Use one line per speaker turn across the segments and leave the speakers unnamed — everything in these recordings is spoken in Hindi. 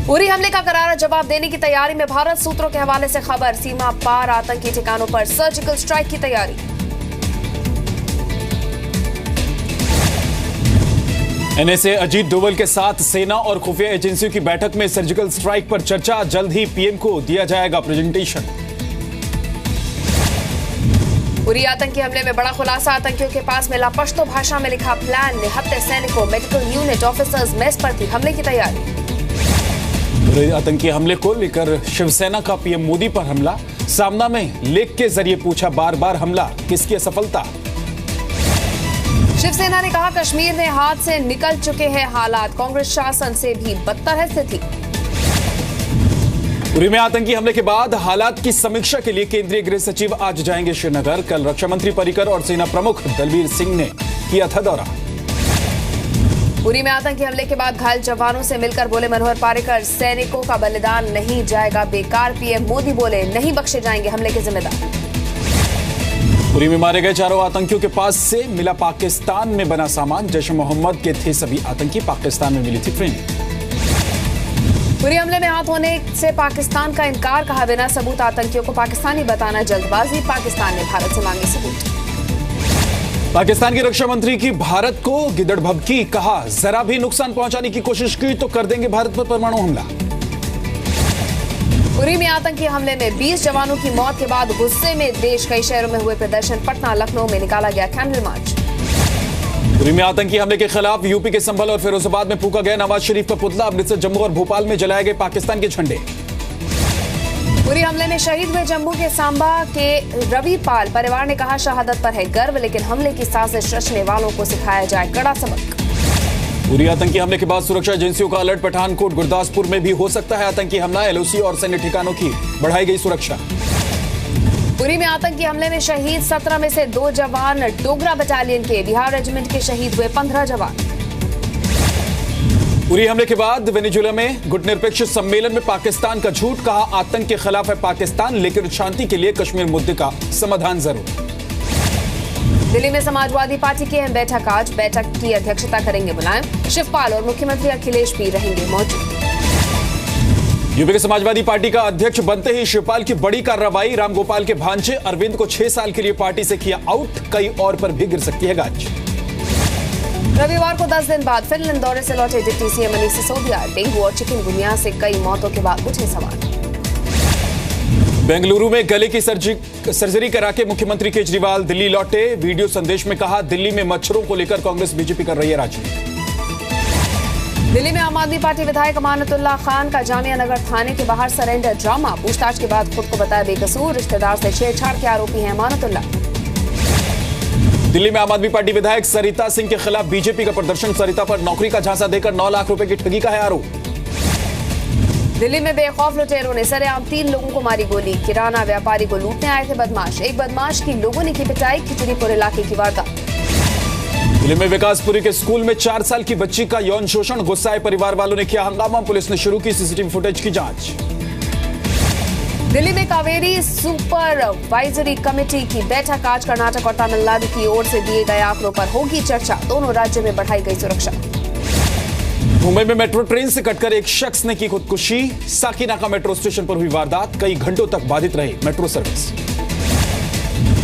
उरी हमले का करारा जवाब देने की तैयारी में भारत। सूत्रों के हवाले से खबर, सीमा पार आतंकी ठिकानों पर सर्जिकल स्ट्राइक की तैयारी।
एनएसए अजीत डोवल के साथ सेना और खुफिया एजेंसियों की बैठक में सर्जिकल स्ट्राइक पर चर्चा। जल्द ही पीएम को दिया जाएगा प्रेजेंटेशन।
उरी आतंकी हमले में बड़ा खुलासा, आतंकियों के पास मिला पश्तो भाषा में लिखा प्लान। निहत्थे सैनिकों, मेडिकल यूनिट ऑफिसर्स मेस पर थी। हमले की तैयारी।
आतंकी हमले को लेकर शिवसेना का पीएम मोदी पर हमला। सामना में लेख के जरिए पूछा बार बार हमला किसकी असफलता।
शिवसेना ने कहा कश्मीर में हाथ से निकल चुके हैं हालात, कांग्रेस शासन से भी बदतर है स्थिति।
उरी में आतंकी हमले के बाद हालात की समीक्षा के लिए केंद्रीय गृह सचिव आज जाएंगे श्रीनगर। कल रक्षा मंत्री पर्रिकर और सेना प्रमुख दलबीर सिंह ने किया था दौरा।
उरी में आतंकी हमले के बाद घायल जवानों से मिलकर बोले मनोहर पर्रिकर, सैनिकों का बलिदान नहीं जाएगा बेकार। पीएम मोदी बोले नहीं बख्शे जाएंगे हमले के जिम्मेदार।
उरी में मारे गए चारों आतंकियों के पास से मिला पाकिस्तान में बना सामान। जैश ए मोहम्मद के थे सभी आतंकी, पाकिस्तान में मिली थी ट्रेनिंग।
उरी हमले में हाथ होने से पाकिस्तान का इनकार, कहा बिना सबूत आतंकियों को पाकिस्तानी बताना जल्दबाजी। पाकिस्तान ने भारत से मांगे सबूत।
पाकिस्तान की रक्षा मंत्री की भारत को गिदड़ भभकी, कहा जरा भी नुकसान पहुंचाने की कोशिश की तो कर देंगे भारत पर परमाणु हमला।
उरी में आतंकी हमले में 20 जवानों की मौत के बाद गुस्से में देश, कई शहरों में हुए प्रदर्शन। पटना, लखनऊ में निकाला गया कैंडल मार्च।
उरी में आतंकी हमले के खिलाफ यूपी के संभल और फिरोजाबाद में फूका गया नवाज शरीफ का पुतला। अमृतसर, जम्मू और भोपाल में जलाए गए पाकिस्तान के झंडे।
उरी हमले में शहीद हुए जम्मू के सांबा के रविपाल, परिवार ने कहा शहादत पर है गर्व, लेकिन हमले की साजिश रचने वालों को सिखाया जाए कड़ा सबक।
उरी आतंकी हमले के बाद सुरक्षा एजेंसियों का अलर्ट। पठानकोट, गुरदासपुर में भी हो सकता है आतंकी हमला। एलओसी और सैन्य ठिकानों की बढ़ाई गई सुरक्षा।
उरी में आतंकी हमले में शहीद 17 में से 2 जवान डोगरा बटालियन के। बिहार रेजिमेंट के शहीद हुए 15 जवान।
उरी हमले के बाद वेनेजुएला में गुटनिरपेक्ष सम्मेलन में पाकिस्तान का झूठ, कहा आतंक के खिलाफ है पाकिस्तान, लेकिन शांति के लिए कश्मीर मुद्दे का समाधान जरूर।
दिल्ली में समाजवादी पार्टी की अहम बैठक आज, बैठक की अध्यक्षता करेंगे मुलायम। शिवपाल और मुख्यमंत्री अखिलेश भी रहेंगे मौजूद।
यूपी के समाजवादी पार्टी का अध्यक्ष बनते ही शिवपाल की बड़ी कार्रवाई। रामगोपाल के भांजे अरविंद को 6 साल के लिए पार्टी से किया आउट। कई और पर भी गिर सकती है गाज।
रविवार को 10 दिन बाद फिनलैंड दौरे से लौटे deputy CM Manish Sisodia. Dengue और चिकनगुनिया से कई मौतों के बाद उठे सवाल।
बेंगलुरु में गले की सर्जरी करा के मुख्यमंत्री केजरीवाल दिल्ली लौटे। वीडियो संदेश में कहा दिल्ली में मच्छरों को लेकर कांग्रेस बीजेपी कर रही है राजनीति।
दिल्ली में आम आदमी पार्टी विधायक अमानतुल्लाह खान का जामिया नगर थाने के बाहर सरेंडर ड्रामा। पूछताछ के बाद खुद को बताया बेकसूर, रिश्तेदार से छेड़छाड़ के आरोपी हैं अमानतुल्लाह।
दिल्ली में आम आदमी पार्टी विधायक सरिता सिंह के खिलाफ बीजेपी का प्रदर्शन। सरिता पर नौकरी का झांसा देकर 9 लाख रुपए की ठगी का है आरोप।
दिल्ली में बेखौफ लुटेरों ने सरेआम 3 लोगों को मारी गोली। किराना व्यापारी को लूटने आए थे बदमाश। एक बदमाश की लोगों ने की पिटाई। खिचड़ीपुर इलाके की वारदात।
दिल्ली में विकासपुरी के स्कूल में 4 साल की बच्ची का यौन शोषण। गुस्साए परिवार वालों ने किया हंगामा। पुलिस ने शुरू की सीसीटीवी फुटेज की जांच।
दिल्ली में कावेरी सुपरवाइजरी कमेटी की बैठक आज। कर्नाटक और तमिलनाडु की ओर से दिए गए आंकड़ों पर होगी चर्चा। दोनों राज्यों में बढ़ाई गई सुरक्षा।
मुंबई में मेट्रो ट्रेन से कटकर एक शख्स ने की खुदकुशी। साकीनाका मेट्रो स्टेशन पर हुई वारदात। कई घंटों तक बाधित रही मेट्रो सर्विस।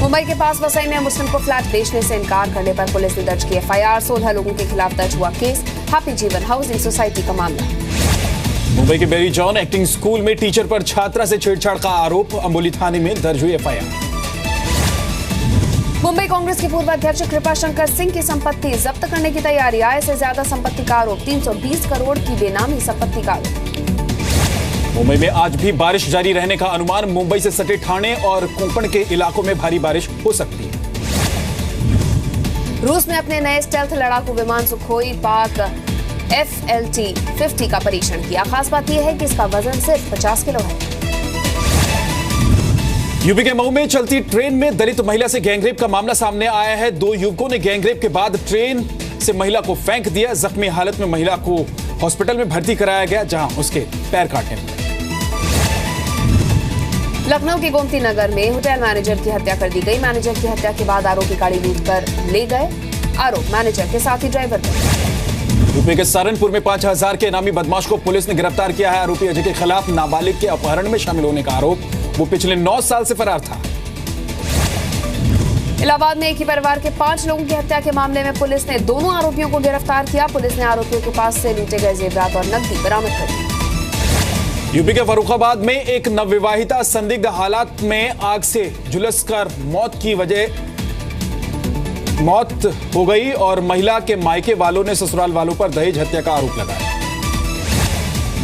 मुंबई के पास वसई में मुस्लिम को फ्लैट बेचने से इनकार करने पर पुलिस ने दर्ज की एफआईआर। 16 लोगों के खिलाफ दर्ज हुआ केस। हैप्पी जीवन हाउसिंग सोसाइटी का मामला।
मुंबई के बेरी जॉन एक्टिंग स्कूल में टीचर पर छात्रा से छेड़छाड़ का आरोप। अंबोली थाने में दर्ज हुई एफआईआर।
मुंबई कांग्रेस के पूर्व अध्यक्ष कृपाशंकर सिंह की संपत्ति जब्त करने की तैयारी। आय से ज्यादा संपत्ति का आरोप। 320 करोड़ की बेनामी संपत्ति का आरोप।
मुंबई में आज भी बारिश जारी रहने का अनुमान। मुंबई से सटे ठाणे और कोंकण के इलाकों में भारी बारिश हो सकती है।
रूस ने अपने नए स्टेल्थ लड़ाकू विमान सुखोई पाक FLT-50 का परीक्षण किया। खास बात यह है कि इसका वजन सिर्फ 50 किलो है।
यूपी के मऊ में चलती ट्रेन में दलित महिला से गैंगरेप का मामला सामने आया है। 2 युवकों ने गैंगरेप के बाद ट्रेन से महिला को फेंक दिया। जख्मी हालत में महिला को हॉस्पिटल में भर्ती कराया गया, जहां उसके पैर काटने पड़े।
लखनऊ के गोमती नगर में होटल मैनेजर की हत्या कर दी गई। मैनेजर की हत्या के बाद आरोपी गाड़ी लूट कर ले गए। आरोप मैनेजर के साथ ही ड्राइवर पर।
यूपी के सहारनपुर में 5000 के इनामी बदमाश को पुलिस ने गिरफ्तार किया है। आरोपी अजय के खिलाफ नाबालिग के अपहरण में शामिल होने का आरोप, वो पिछले 9 साल से फरार था।
इलाहाबाद में एक ही परिवार के 5 लोगों की हत्या के मामले में पुलिस ने दोनों आरोपियों को गिरफ्तार किया। पुलिस ने आरोपियों के पास से लूटे गए जेवरात और नकदी बरामद कर ली।
यूपी के फर्रुखाबाद में एक नवविवाहिता संदिग्ध हालात में आग से झुलसकर मौत हो गई और महिला के मायके वालों ने ससुराल वालों पर दहेज हत्या का आरोप लगाया।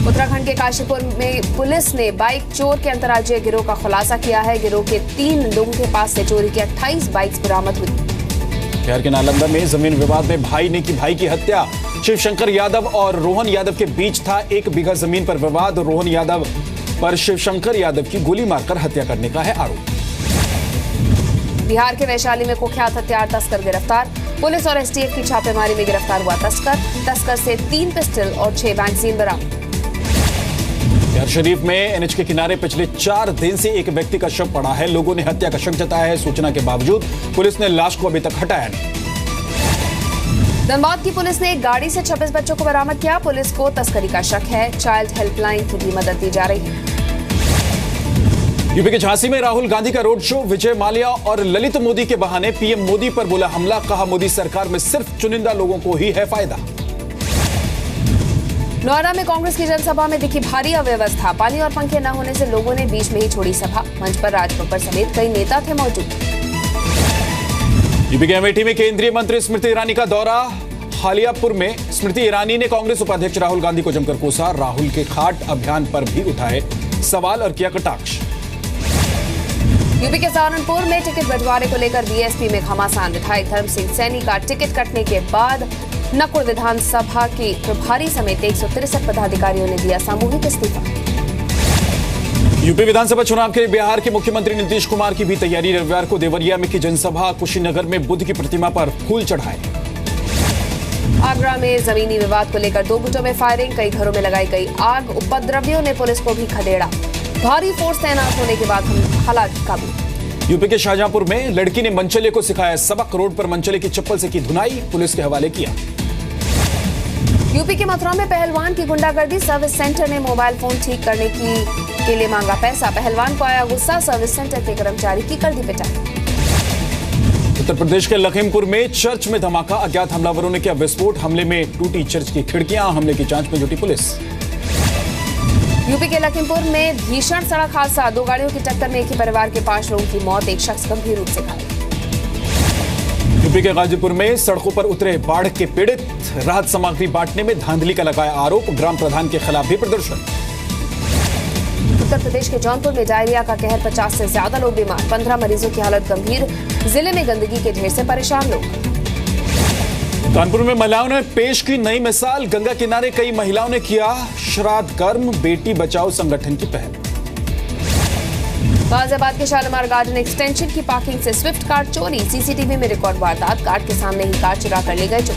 उत्तराखंड के काशीपुर में पुलिस ने बाइक चोर के अंतर्राज्यीय गिरोह का खुलासा किया है। गिरोह के 3 लोगों के पास से चोरी की 28 बाइक्स बरामद हुई।
बिहार के नालंदा में जमीन विवाद में भाई ने की भाई की हत्या। शिवशंकर यादव और रोहन यादव के बीच था 1 बीघा जमीन पर विवाद। रोहन यादव पर शिवशंकर यादव की गोली मारकर हत्या करने का है आरोप।
बिहार के वैशाली में कुख्यात हथियार तस्कर गिरफ्तार। पुलिस और एसटीएफ की छापेमारी में गिरफ्तार हुआ तस्कर से 3 पिस्टल और 6 मैगजीन बरामद।
बिहार शरीफ में एनएच के किनारे पिछले 4 दिन से एक व्यक्ति का शव पड़ा है। लोगों ने हत्या का शक जताया है। सूचना के बावजूद पुलिस ने लाश को अभी तक हटाया नहीं।
धनबाद की पुलिस ने एक गाड़ी से 26 बच्चों को बरामद किया। पुलिस को तस्करी का शक है। चाइल्ड हेल्पलाइन की भी मदद दी जा रही है।
यूपी के झांसी में राहुल गांधी का रोड शो। विजय माल्या और ललित मोदी के बहाने पीएम मोदी पर बोला हमला। कहा मोदी सरकार में सिर्फ चुनिंदा लोगों को ही है फायदा।
नोएडा में कांग्रेस की जनसभा में दिखी भारी अव्यवस्था। पानी और पंखे न होने से लोगों ने बीच में ही छोड़ी सभा। मंच पर राज बब्बर समेत कई नेता थे मौजूद।
यूपी के अमेठी में केंद्रीय मंत्री स्मृति ईरानी का दौरा। हालियापुर में स्मृति ईरानी ने कांग्रेस उपाध्यक्ष राहुल गांधी को जमकर कोसा। राहुल के खाट अभियान पर भी उठाए सवाल और किया कटाक्ष।
यूपी के सहारनपुर में टिकट बंटवारे को लेकर बीएसपी में घमासान। विधायक धर्म सिंह सैनी का टिकट कटने के बाद नकुड़ विधानसभा की प्रभारी समेत 163 पदाधिकारियों ने दिया सामूहिक इस्तीफा।
यूपी विधानसभा चुनाव के लिए बिहार के मुख्यमंत्री नीतीश कुमार की भी तैयारी। रविवार को देवरिया में की जनसभा। कुशीनगर में बुद्ध की प्रतिमा पर फूल चढ़ाए।
आगरा में जमीनी विवाद को लेकर 2 गुटों में फायरिंग। कई घरों में लगाई गई आग। उपद्रवियों ने पुलिस को भी खदेड़ा। भारी फोर्स तैनात होने के बाद हालात काबू।
यूपी के शाहजहांपुर में लड़की ने मनचले को सिखाया सबक। रोड पर मनचले की चप्पल से की धुनाई। पुलिस के हवाले किया।
यूपी के मथुरा में पहलवान की गुंडागर्दी। सर्विस सेंटर ने मोबाइल फोन ठीक करने के लिए मांगा पैसा। पहलवान को आया गुस्सा। सर्विस सेंटर के कर्मचारी की कर दी पिटाई।
उत्तर प्रदेश के लखीमपुर में चर्च में धमाका। अज्ञात हमलावरों ने किया विस्फोट। हमले में टूटी चर्च की खिड़कियां। हमले की जांच में जुटी पुलिस।
यूपी के लखीमपुर में भीषण सड़क हादसा। 2 गाड़ियों की टक्कर में एक ही परिवार के 5 लोगों की मौत। एक शख्स गंभीर रूप से घायल।
यूपी के गाजीपुर में सड़कों पर उतरे बाढ़ के पीड़ित। राहत सामग्री बांटने में धांधली का लगाया आरोप। ग्राम प्रधान के खिलाफ भी प्रदर्शन। उत्तर
प्रदेश के जौनपुर में डायरिया का कहर। 50 से ज्यादा लोग बीमार। 15 मरीजों की हालत गंभीर। जिले में गंदगी के ढेर से परेशान लोग।
कानपुर में महिलाओं ने पेश की नई मिसाल। गंगा किनारे कई महिलाओं ने किया श्राद्ध कर्म। बेटी बचाओ संगठन की पहल।
गाजियाबाद के शालीमार गार्डन एक्सटेंशन की पार्किंग से स्विफ्ट कार चोरी। सीसीटीवी में रिकॉर्ड वारदात। गार्ड के सामने ही कार चुरा कर ले गए चोर।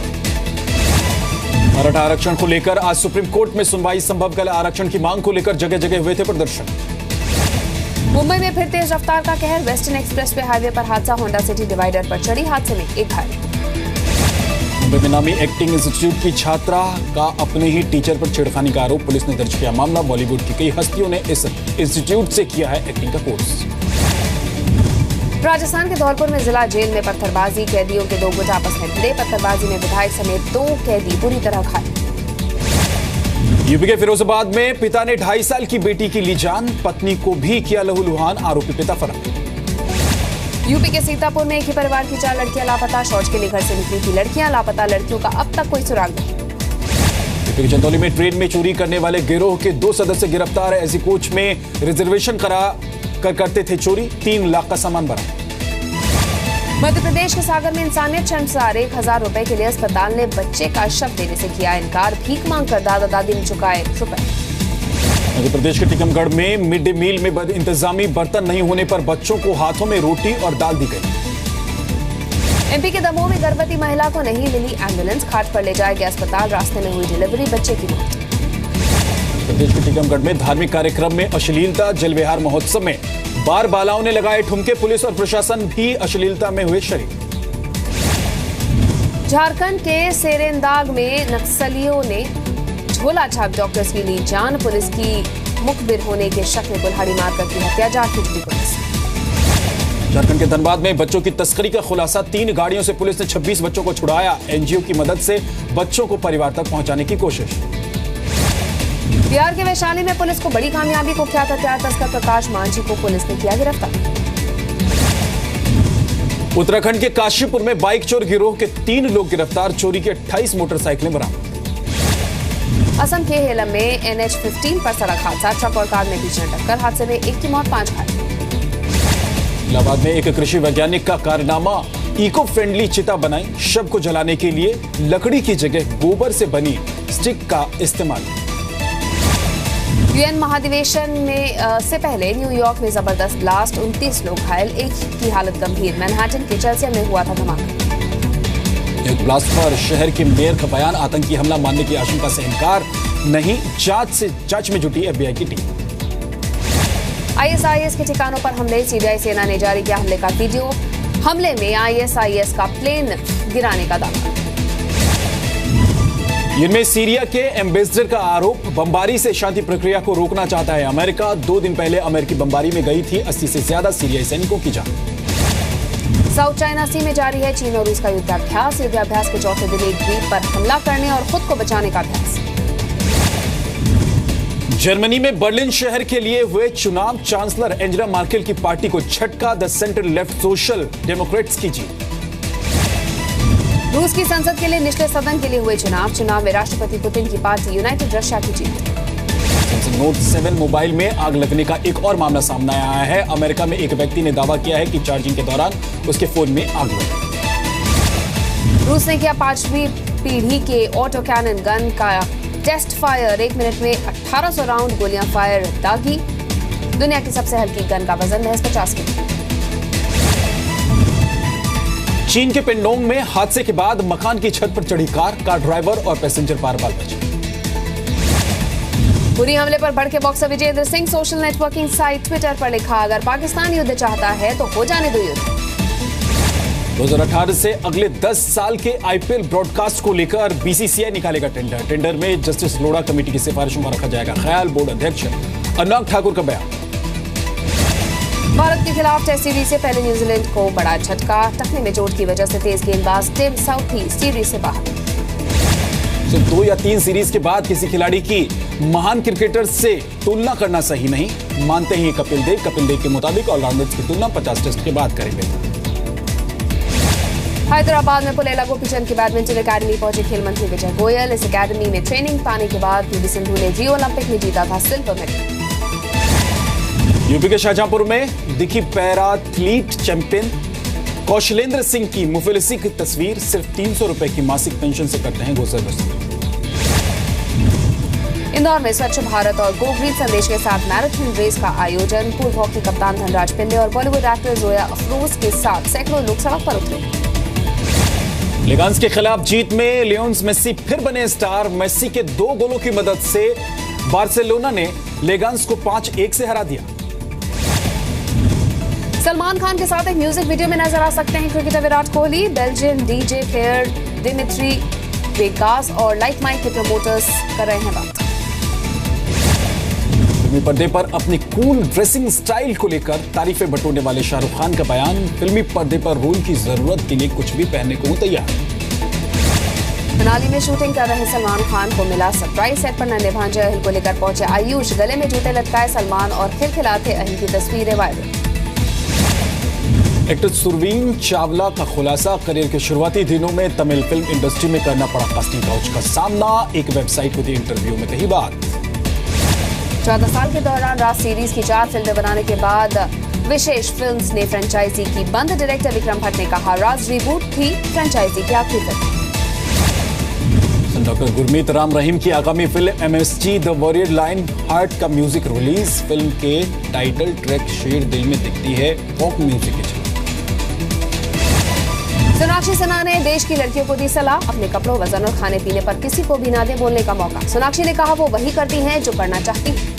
मराठा आरक्षण को लेकर आज सुप्रीम कोर्ट में सुनवाई। संभव कल आरक्षण की मांग को लेकर जगह जगह हुए थे प्रदर्शन।
मुंबई में फिर तेज रफ्तार का कहर। वेस्टर्न एक्सप्रेस वे हाईवे पर हादसा। होंडा सिटी डिवाइडर पर चढ़ी। हादसे में एक घायल।
मुंबई में नामी एक्टिंग इंस्टीट्यूट की छात्रा का अपने ही टीचर पर छेड़खानी का आरोप। पुलिस ने दर्ज किया मामला। बॉलीवुड की कई हस्तियों ने इस इंस्टीट्यूट से किया है एक्टिंग का कोर्स।
राजस्थान के धौलपुर में जिला जेल में पत्थरबाजी। कैदियों के 2 गुट आपस में भिड़े। पत्थरबाजी में विधायक समेत 2 कैदी बुरी तरह घायल।
यूपी के फिरोजाबाद में पिता ने 2.5 साल की बेटी की ली जान। पत्नी को भी किया लहूलुहान। आरोपी पिता फरार। यूपी के सीतापुर में एक ही परिवार की 4 लड़कियां लापता। शौच के लिए घर से निकली थी लड़कियां। लापता लड़कियों का अब तक कोई सुराग नहीं। यूपी के चंदौली में ट्रेन में चोरी करने वाले गिरोह के 2 सदस्य गिरफ्तार। एसी कोच में रिजर्वेशन करते थे चोरी। 3 लाख का सामान बरामद। मध्य प्रदेश के सागर में इंसानियत शर्मसार। 1000 रुपए के लिए अस्पताल ने बच्चे का शव देने से किया इनकार। भीख मांगकर दादा दादी ने चुकाए रुपए। मध्य प्रदेश के टीकमगढ़ में मिड डे मील में इंतजामी बर्तन नहीं होने पर बच्चों को हाथों में रोटी और दाल दी गई। एमपी के दमोह में गर्भवती महिला को नहीं मिली एम्बुलेंस। खाट पर ले जाया गया अस्पताल। रास्ते में हुई डिलीवरी। बच्चे की मौत। प्रदेश के टीकमगढ़ में धार्मिक कार्यक्रम में अश्लीलता। जल विहार महोत्सव में बार बालाओं ने लगाए ठुमके। पुलिस और प्रशासन भी अश्लीलता में हुए शरीक।
झारखंड के सेरेंदाग में नक्सलियों ने झोला छाप डॉक्टर्स की ली जान। पुलिस की मुखबिर होने के शक में कुल्हाड़ी मारकर की हत्या। जांच की जुटी पुलिस।
झारखंड के धनबाद में बच्चों की तस्करी का खुलासा। 3 गाड़ियों से पुलिस ने 26 बच्चों को छुड़ाया। एनजीओ की मदद से बच्चों को परिवार तक पहुंचाने की कोशिश।
बिहार के वैशाली में पुलिस को बड़ी कामयाबी। कुख्यात हथियार तस्कर प्रकाश मांझी को पुलिस ने किया गिरफ्तार।
उत्तराखंड के काशीपुर में बाइक चोर गिरोह के 3 लोग गिरफ्तार। चोरी की 28 मोटरसाइकिलें बरामद।
असम के हेलम में NH-15 पर सड़क हादसा। ट्रक और कार में भीषण टक्कर। हादसे में 1 की मौत, 5 घायल।
इलाहाबाद में एक कृषि वैज्ञानिक का कारनामा। इको फ्रेंडली चिता बनाई। शव को जलाने के लिए लकड़ी की जगह गोबर से बनी स्टिक का इस्तेमाल।
यूएन महाधिवेशन में से पहले न्यूयॉर्क में जबरदस्त ब्लास्ट। 29 लोग घायल, 1 की हालत गंभीर। मैनहट्टन के चेल्सिया में हुआ था धमाका।
एक ब्लास्ट पर शहर के मेयर का बयान। आतंकी हमला मानने की आशंका से इनकार नहीं। जांच में जुटी FBI की टीम।
ISIS के ठिकानों पर हमले। सीरियाई सेना ने जारी किया हमले का वीडियो। हमले में ISIS का प्लेन गिराने का दावा।
इनमें सीरिया के एम्बेसडर का आरोप। बमबारी से शांति प्रक्रिया को रोकना चाहता है अमेरिका। 2 दिन पहले अमेरिकी बमबारी में गई थी 80 से ज्यादा सीरियाई सैनिकों की जान।
साउथ चाइना सी में जारी है चीन और रूस का युद्धाभ्यास। युद्धाभ्यास के चौथे दिन एक द्वीप पर हमला करने और खुद को बचाने का अभ्यास।
जर्मनी में बर्लिन शहर के लिए हुए चुनाव। चांसलर एंजेला मर्केल की पार्टी को झटका। The centre left social Democrats की जीत।
रूस की संसद के लिए निचले सदन के लिए हुए चुनाव में राष्ट्रपति पुतिन की पार्टी यूनाइटेड रशिया की जीत।
नोट 7 मोबाइल में आग लगने का एक और मामला सामने आया है। अमेरिका में एक व्यक्ति ने दावा किया है कि चार्जिंग के दौरान उसके फोन में आग लगी।
रूस ने किया 5वीं पीढ़ी के ऑटो कैनन गन का टेस्ट फायर। 1 मिनट में 1800 राउंड गोलियां फायर दागी। दुनिया की सबसे हल्की गन का वजन महज 50 किलो।
चीन के पेंडोंग में हादसे के बाद मकान की छत पर चढ़ी कार ड्राइवर और पैसेंजर पार-पार बचे।
पुरी हमले पर भड़के boxer Vijender Singh. Social networking site Twitter पर लिखा, अगर पाकिस्तान युद्ध चाहता है तो हो जाने दो युद्ध।
2018 से अगले 10 साल के IPL ब्रॉडकास्ट को लेकर BCCI निकालेगा टेंडर में जस्टिस लोढ़ा कमेटी की सिफारिशों का रखा जाएगा ख्याल। बोर्ड अध्यक्ष अनुराग ठाकुर का बयान। भारत के खिलाफ टेस्ट सीरीज से पहले न्यूजीलैंड को बड़ा झटका। टखने में चोट की वजह से तेज गेंदबाज टिम साउथी सीरीज से बाहर। 2 या 3 सीरीज के बाद किसी खिलाड़ी की महान क्रिकेटर से तुलना करना सही नहीं मानते हैं कपिल देव के मुताबिक ऑलराउंडर्स की तुलना 50 टेस्ट के बाद करेंगे।
हैदराबाद में पुलेला गोपीचंद की बैडमिंटन एकेडमी पहुंचे खेल मंत्री विजय गोयल। इस एकेडमी में ट्रेनिंग पाने के बाद PV सिंधु ने रियो ओलंपिक में जीता था सिल्वर मेडल।
यूपी के शाहजहांपुर में दिखी पैराथलीट चैंपियन कौशलेंद्र सिंह की मुफलिसी की तस्वीर। सिर्फ 300 रुपए की मासिक पेंशन से करते हैं गुजर बसर।
इंदौर में स्वच्छ भारत और गो ग्रीन संदेश के साथ मैराथन रेस का आयोजन। पूर्व हॉकी कप्तान धनराज पिंडे और बॉलीवुड एक्टर जोया अफरोज के साथ सैकड़ों लोग सड़क पर उतरे।
लेगांस के खिलाफ जीत में लियोनेल मेसी फिर बने स्टार। मेसी के 2 गोलों की मदद से बार्सिलोना ने लेगांस को 5-1 से हरा दिया।
सलमान खान के साथ एक म्यूजिक वीडियो में नजर आ सकते हैं cricketer Virat Kohli. Belgian DJ player Dimitri Vegas और लाइक माइक के प्रमोटर्स कर रहे हैं बात।
फिल्मी पर्दे पर अपनी कूल ड्रेसिंग स्टाइल को लेकर तारीफें बटोरने वाले शाहरुख खान का बयान। फिल्मी पर्दे पर रोल की जरूरत के लिए कुछ भी पहनने को तैयार।
मनाली में शूटिंग कर रहे सलमान खान को मिला सरप्राइज। सेट पर नन्हे भांजे अहिल को लेकर पहुंचे आयुष। गले में जूते लटकाए सलमान और खिलखिलाते अहिल की तस्वीरें वायरल।
एक्टर सुरवीन चावला का खुलासा। करियर के शुरुआती दिनों में तमिल फिल्म इंडस्ट्री में करना पड़ा कास्टिंग काउच का सामना। एक वेबसाइट को दी इंटरव्यू में कही बात।
14 साल के दौरान राज सीरीज की 4 फिल्में बनाने के बाद विशेष फिल्म्स ने फ्रेंचाइजी की बंद। डायरेक्टर विक्रम भट्ट ने कहा, राज रिबूट थी फ्रेंचाइजी की आखिरी फिल्म।
डॉक्टर गुरमीत राम रहीम की आगामी film MSG the warrior line heart का म्यूजिक रिलीज। फिल्म के टाइटल ट्रैक शेर दिल में दिखती है पॉप म्यूजिक के चलते।
सोनाक्षी सिन्हा ने देश की लड़कियों को दी सलाह, अपने कपड़ों, वजन और खाने पीने पर किसी को भी ना दे बोलने का मौका। सोनाक्षी ने कहा वो वही करती हैं जो करना चाहती हैं।